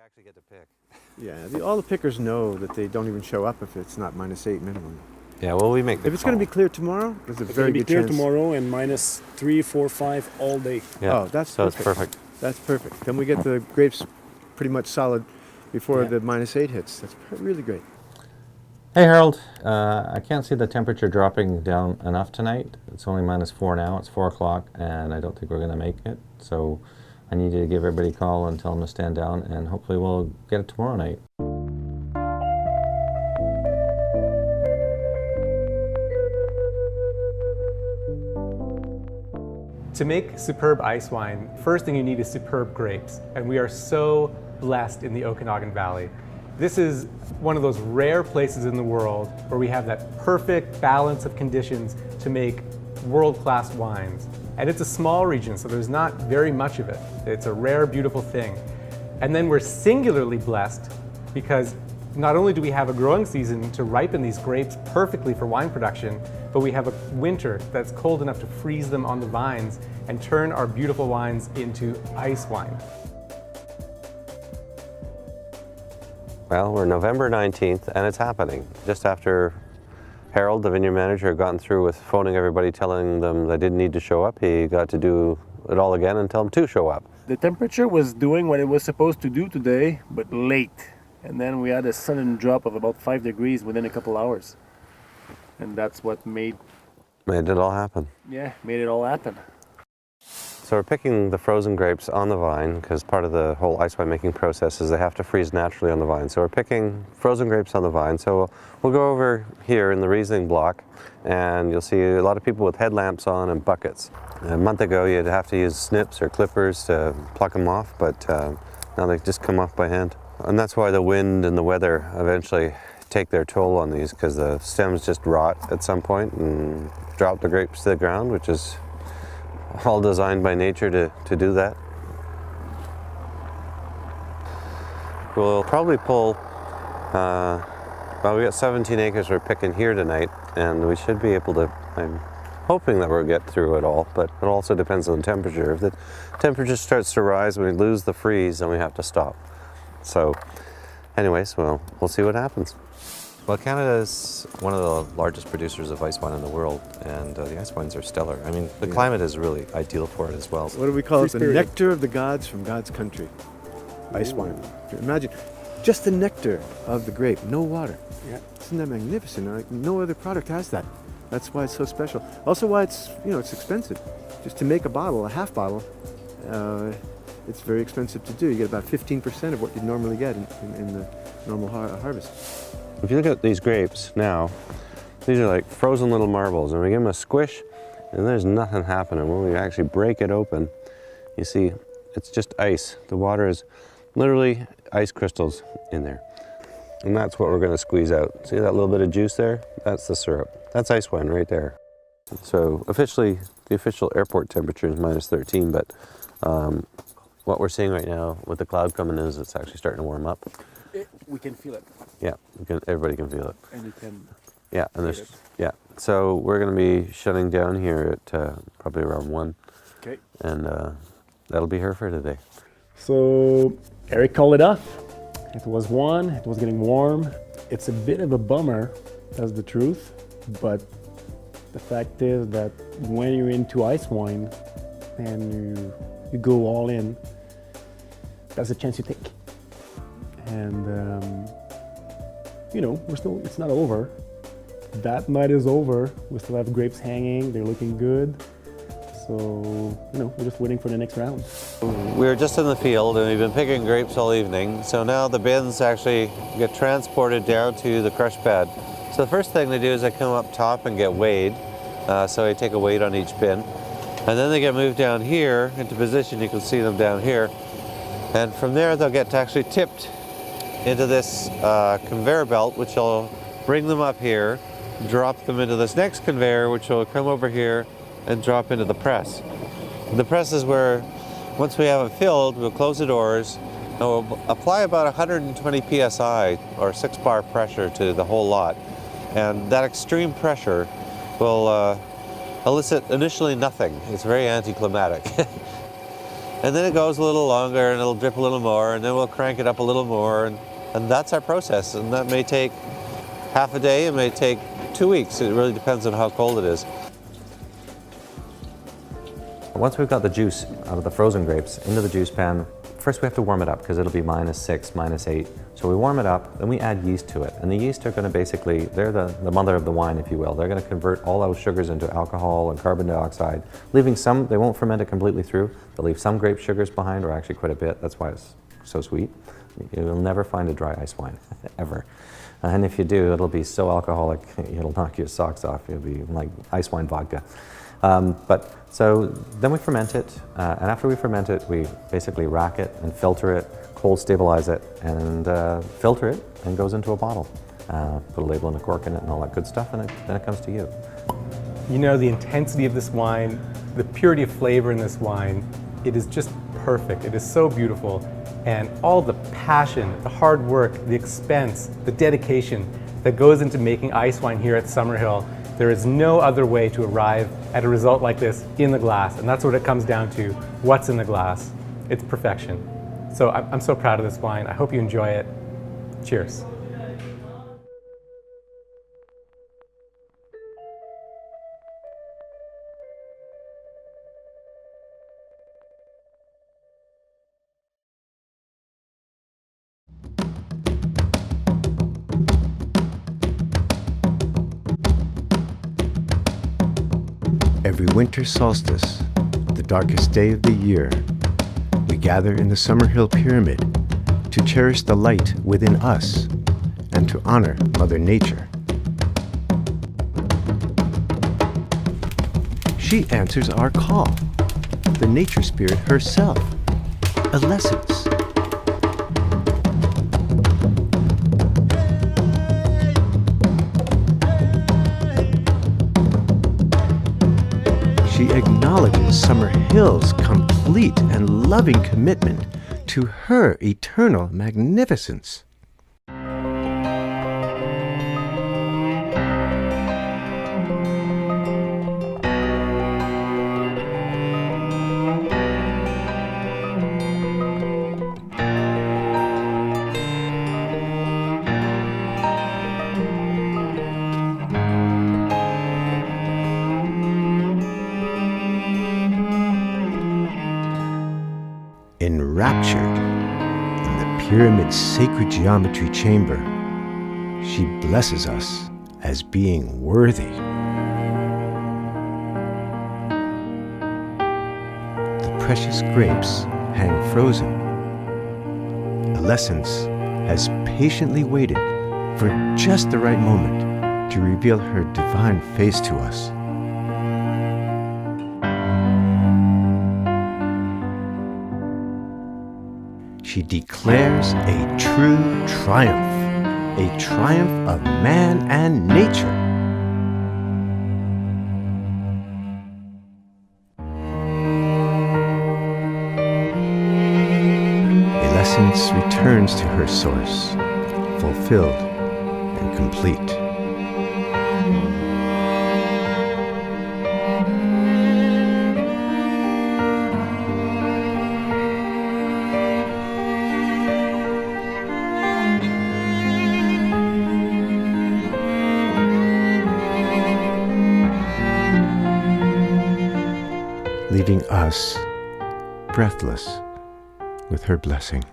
actually get to pick. Yeah, all the pickers know that they don't even show up if it's not -8 minimum. Yeah, well, we make the If it's going to be clear tomorrow, there's a very good clear chance. tomorrow and -3, 4, 5 all day. Yeah. Oh, that's so perfect. it's perfect. That's perfect. Then we get the grapes pretty much solid before the -8 hits. That's really great. Hey Harold, I can't see the temperature dropping down enough tonight. It's only -4 now, it's 4 o'clock, and I don't think we're going to make it. So I need you to give everybody a call and tell them to stand down, and hopefully we'll get it tomorrow night. To make superb ice wine, first thing you need is superb grapes, and we are so blessed in the Okanagan Valley. This is one of those rare places in the world where we have that perfect balance of conditions to make world-class wines. And it's a small region, so there's not very much of it. It's a rare, beautiful thing. And then we're singularly blessed because not only do we have a growing season to ripen these grapes perfectly for wine production, but we have a winter that's cold enough to freeze them on the vines and turn our beautiful wines into ice wine. Well, we're November 19th, and it's happening. Just after Harold, the vineyard manager, had gotten through with phoning everybody, telling them they didn't need to show up, he got to do it all again and tell them to show up. The temperature was doing what it was supposed to do today, but late. And then we had a sudden drop of about 5 degrees within a couple hours. And that's what made Made it all happen. Made it all happen. So we're picking the frozen grapes on the vine because part of the whole ice wine making process is they have to freeze naturally on the vine. So we're picking frozen grapes on the vine. So we'll go over here in the Riesling block and you'll see a lot of people with headlamps on and buckets. A month ago you'd have to use snips or clippers to pluck them off, but now they just come off by hand. And that's why the wind and the weather eventually take their toll on these, because the stems just rot at some point and drop the grapes to the ground, which is all designed by nature to do that. We'll probably pull, well, we got 17 acres we're picking here tonight, and we should be able to, I'm hoping that we'll get through it all, but it also depends on the temperature. If the temperature starts to rise and we lose the freeze, then we have to stop. So anyways, well, we'll see what happens. Well, Canada is one of the largest producers of ice wine in the world, and the ice wines are stellar. I mean, the climate is really ideal for it as well. What do we call it? The nectar of the gods from God's country. Ice wine. Imagine just the nectar of the grape, no water. Yeah. Isn't that magnificent? Like, no other product has that. That's why it's so special. Also why it's, it's expensive. Just to make a bottle, a half bottle, it's very expensive to do. You get about 15% of what you'd normally get in the normal harvest. If you look at these grapes now, these are like frozen little marbles, and we give them a squish and there's nothing happening. When we actually break it open, you see it's just ice. The water is literally ice crystals in there. And that's what we're going to squeeze out. See that little bit of juice there? That's the syrup. That's ice wine right there. So officially, the official airport temperature is -13, but what we're seeing right now with the cloud coming in is it's actually starting to warm up. We can feel it. Yeah, everybody can feel it. And you can. Yeah, and there's So we're going to be shutting down here at probably around 1. Okay. And that'll be her for today. So Eric called it off. It was 1. It was getting warm. It's a bit of a bummer, that's the truth. But the fact is that when you're into ice wine and you go all in, that's a chance you take. And it's not over. That night is over. We still have grapes hanging. They're looking good. So, we're just waiting for the next round. We were just in the field and we've been picking grapes all evening. So now the bins actually get transported down to the crush pad. So the first thing they do is they come up top and get weighed. So they take a weight on each bin. And then they get moved down here into position. You can see them down here. And from there they'll get actually tipped into this conveyor belt, which will bring them up here, drop them into this next conveyor, which will come over here and drop into the press. The press is where, once we have it filled, we'll close the doors and we'll apply about 120 psi or 6 bar pressure to the whole lot. And that extreme pressure will elicit initially nothing. It's very anticlimactic. And then it goes a little longer and it'll drip a little more, and then we'll crank it up a little more, and that's our process. And that may take half a day, it may take 2 weeks. It really depends on how cold it is. Once we've got the juice out of the frozen grapes into the juice pan, first we have to warm it up because it'll be -6, -8. So we warm it up, then we add yeast to it. And the yeast are going to basically, they're the mother of the wine, if you will. They're going to convert all those sugars into alcohol and carbon dioxide, leaving some, they won't ferment it completely through. They'll leave some grape sugars behind, or actually quite a bit. That's why it's so sweet. You'll never find a dry ice wine, ever. And if you do, it'll be so alcoholic, it'll knock your socks off. It'll be like ice wine vodka. So then we ferment it, and after we ferment it, we basically rack it and filter it, cold stabilize it, and filter it, and it goes into a bottle. Put a label and a cork in it and all that good stuff, and then it comes to you. You know, the intensity of this wine, the purity of flavor in this wine, it is just perfect. It is so beautiful. And all the passion, the hard work, the expense, the dedication that goes into making ice wine here at Summerhill, there is no other way to arrive at a result like this in the glass. And that's what it comes down to, what's in the glass. It's perfection. So I'm so proud of this wine. I hope you enjoy it. Cheers. Every winter solstice, the darkest day of the year, we gather in the Summerhill Pyramid to cherish the light within us and to honor Mother Nature. She answers our call, the nature spirit herself, Alessence. She acknowledges Summerhill's complete and loving commitment to her eternal magnificence. Enraptured in the pyramid's sacred geometry chamber, she blesses us as being worthy. The precious grapes hang frozen. Alessence has patiently waited for just the right moment to reveal her divine face to us. She declares a true triumph, a triumph of man and nature. Alessence returns to her source, fulfilled and complete. Leaving us breathless with her blessing.